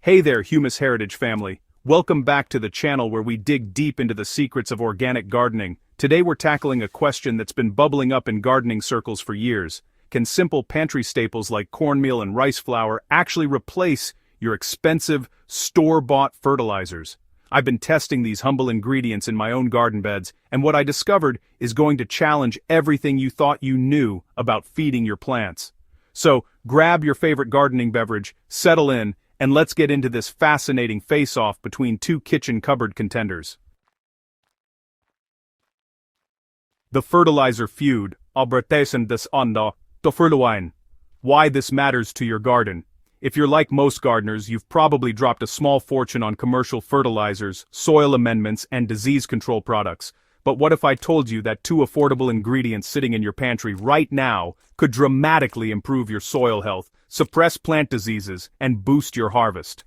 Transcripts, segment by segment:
Hey there, Humus Heritage family. Welcome back to the channel where we dig deep into the secrets of organic gardening. Today we're tackling a question that's been bubbling up in gardening circles for years. Can simple pantry staples like cornmeal and rice flour actually replace your expensive, store-bought fertilizers? I've been testing these humble ingredients in my own garden beds, and what I discovered is going to challenge everything you thought you knew about feeding your plants. So, grab your favorite gardening beverage, settle in, and let's get into this fascinating face-off between two kitchen cupboard contenders. The fertilizer feud, Albertesen des Onda, Tofurluwine. Why this matters to your garden. If you're like most gardeners, you've probably dropped a small fortune on commercial fertilizers, soil amendments, and disease control products. But what if I told you that two affordable ingredients sitting in your pantry right now could dramatically improve your soil health, suppress plant diseases, and boost your harvest?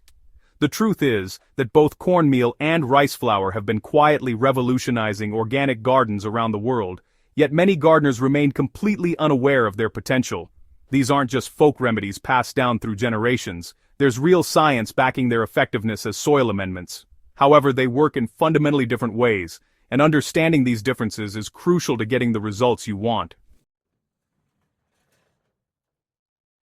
The truth is that both cornmeal and rice flour have been quietly revolutionizing organic gardens around the world, yet many gardeners remain completely unaware of their potential. These aren't just folk remedies passed down through generations, there's real science backing their effectiveness as soil amendments. However, they work in fundamentally different ways, and understanding these differences is crucial to getting the results you want.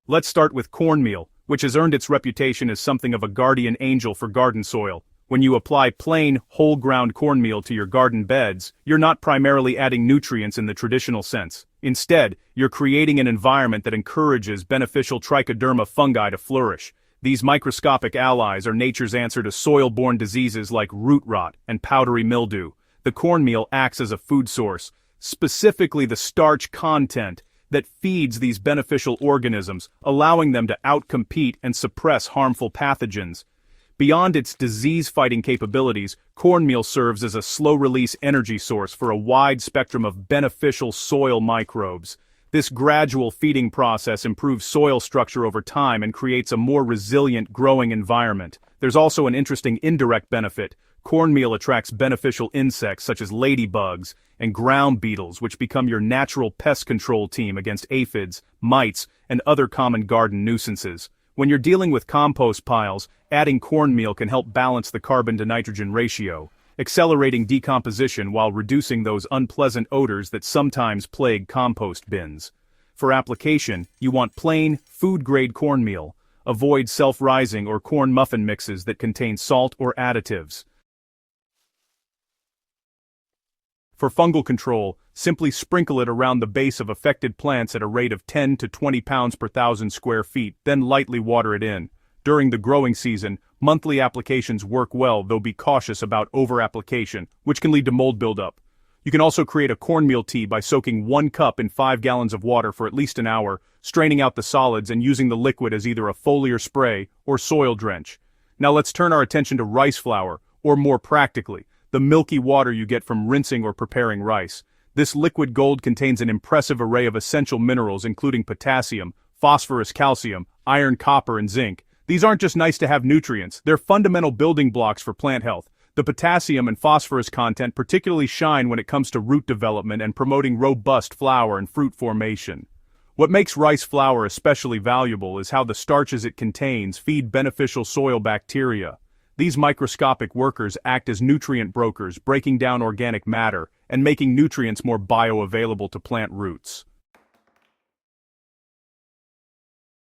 Let's start with cornmeal, which has earned its reputation as something of a guardian angel for garden soil. When you apply plain, whole-ground cornmeal to your garden beds, you're not primarily adding nutrients in the traditional sense. Instead, you're creating an environment that encourages beneficial trichoderma fungi to flourish. These microscopic allies are nature's answer to soil-borne diseases like root rot and powdery mildew. The cornmeal acts as a food source, specifically the starch content that feeds these beneficial organisms, allowing them to outcompete and suppress harmful pathogens. Beyond its disease-fighting capabilities, cornmeal serves as a slow-release energy source for a wide spectrum of beneficial soil microbes. This gradual feeding process improves soil structure over time and creates a more resilient growing environment. There's also an interesting indirect benefit. Cornmeal attracts beneficial insects such as ladybugs and ground beetles, which become your natural pest control team against aphids, mites, and other common garden nuisances. When you're dealing with compost piles, adding cornmeal can help balance the carbon-to-nitrogen ratio, accelerating decomposition while reducing those unpleasant odors that sometimes plague compost bins. For application, you want plain, food-grade cornmeal. Avoid self-rising or corn muffin mixes that contain salt or additives. For fungal control, simply sprinkle it around the base of affected plants at a rate of 10 to 20 pounds per thousand square feet, then lightly water it in. During the growing season, monthly applications work well, though be cautious about over-application, which can lead to mold buildup. You can also create a cornmeal tea by soaking 1 cup in 5 gallons of water for at least an hour, straining out the solids and using the liquid as either a foliar spray or soil drench. Now let's turn our attention to rice flour, or more practically, the milky water you get from rinsing or preparing rice. This liquid gold contains an impressive array of essential minerals including potassium, phosphorus, calcium, iron, copper, and zinc. These aren't just nice-to-have nutrients, they're fundamental building blocks for plant health. The potassium and phosphorus content particularly shine when it comes to root development and promoting robust flower and fruit formation. What makes rice flour especially valuable is how the starches it contains feed beneficial soil bacteria. These microscopic workers act as nutrient brokers, breaking down organic matter and making nutrients more bioavailable to plant roots.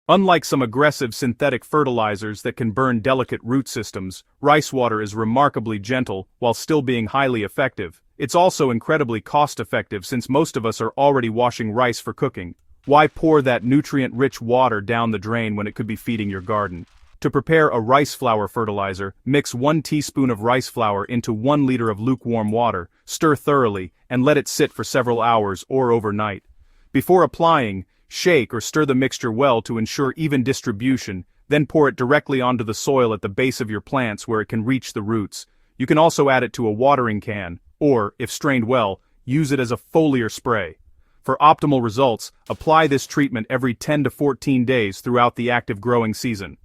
Unlike some aggressive synthetic fertilizers that can burn delicate root systems, rice water is remarkably gentle while still being highly effective. It's also incredibly cost-effective since most of us are already washing rice for cooking. Why pour that nutrient-rich water down the drain when it could be feeding your garden? To prepare a rice flour fertilizer, mix 1 teaspoon of rice flour into 1 liter of lukewarm water, stir thoroughly, and let it sit for several hours or overnight. Before applying, shake or stir the mixture well to ensure even distribution, then pour it directly onto the soil at the base of your plants where it can reach the roots. You can also add it to a watering can, or, if strained well, use it as a foliar spray. For optimal results, apply this treatment every 10 to 14 days throughout the active growing season.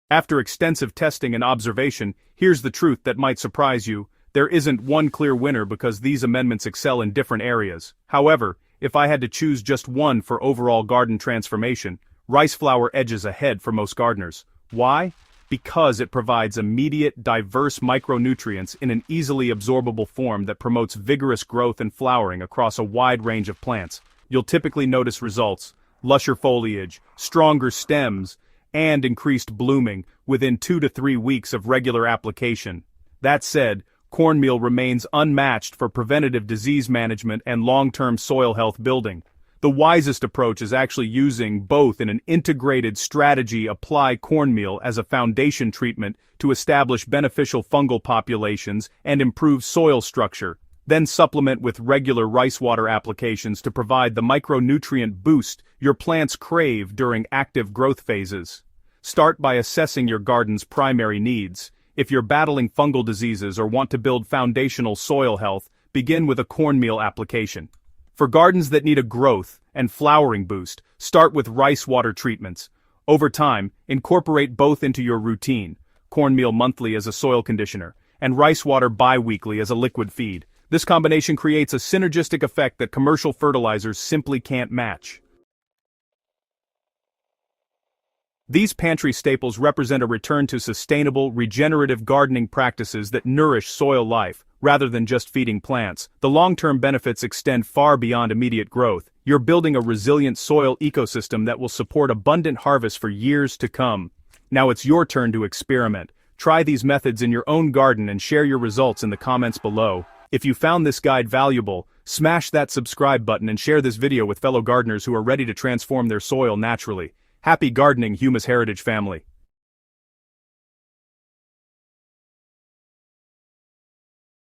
After extensive testing and observation, here's the truth that might surprise you. There isn't one clear winner because these amendments excel in different areas. However, if I had to choose just one for overall garden transformation, rice flour edges ahead for most gardeners. Why? Because it provides immediate, diverse micronutrients in an easily absorbable form that promotes vigorous growth and flowering across a wide range of plants. You'll typically notice results: lusher foliage, stronger stems, and increased blooming within 2 to 3 weeks of regular application. That said, cornmeal remains unmatched for preventative disease management and long-term soil health building. The wisest approach is actually using both in an integrated strategy. Apply cornmeal as a foundation treatment to establish beneficial fungal populations and improve soil structure, then supplement with regular rice water applications to provide the micronutrient boost your plants crave during active growth phases. Start by assessing your garden's primary needs. If you're battling fungal diseases or want to build foundational soil health, begin with a cornmeal application. For gardens that need a growth and flowering boost, start with rice water treatments. Over time, incorporate both into your routine: cornmeal monthly as a soil conditioner, and rice water bi-weekly as a liquid feed. This combination creates a synergistic effect that commercial fertilizers simply can't match. These pantry staples represent a return to sustainable, regenerative gardening practices that nourish soil life, rather than just feeding plants. The long-term benefits extend far beyond immediate growth. You're building a resilient soil ecosystem that will support abundant harvests for years to come. Now it's your turn to experiment. Try these methods in your own garden and share your results in the comments below. If you found this guide valuable, smash that subscribe button and share this video with fellow gardeners who are ready to transform their soil naturally. Happy gardening, Humus Heritage family!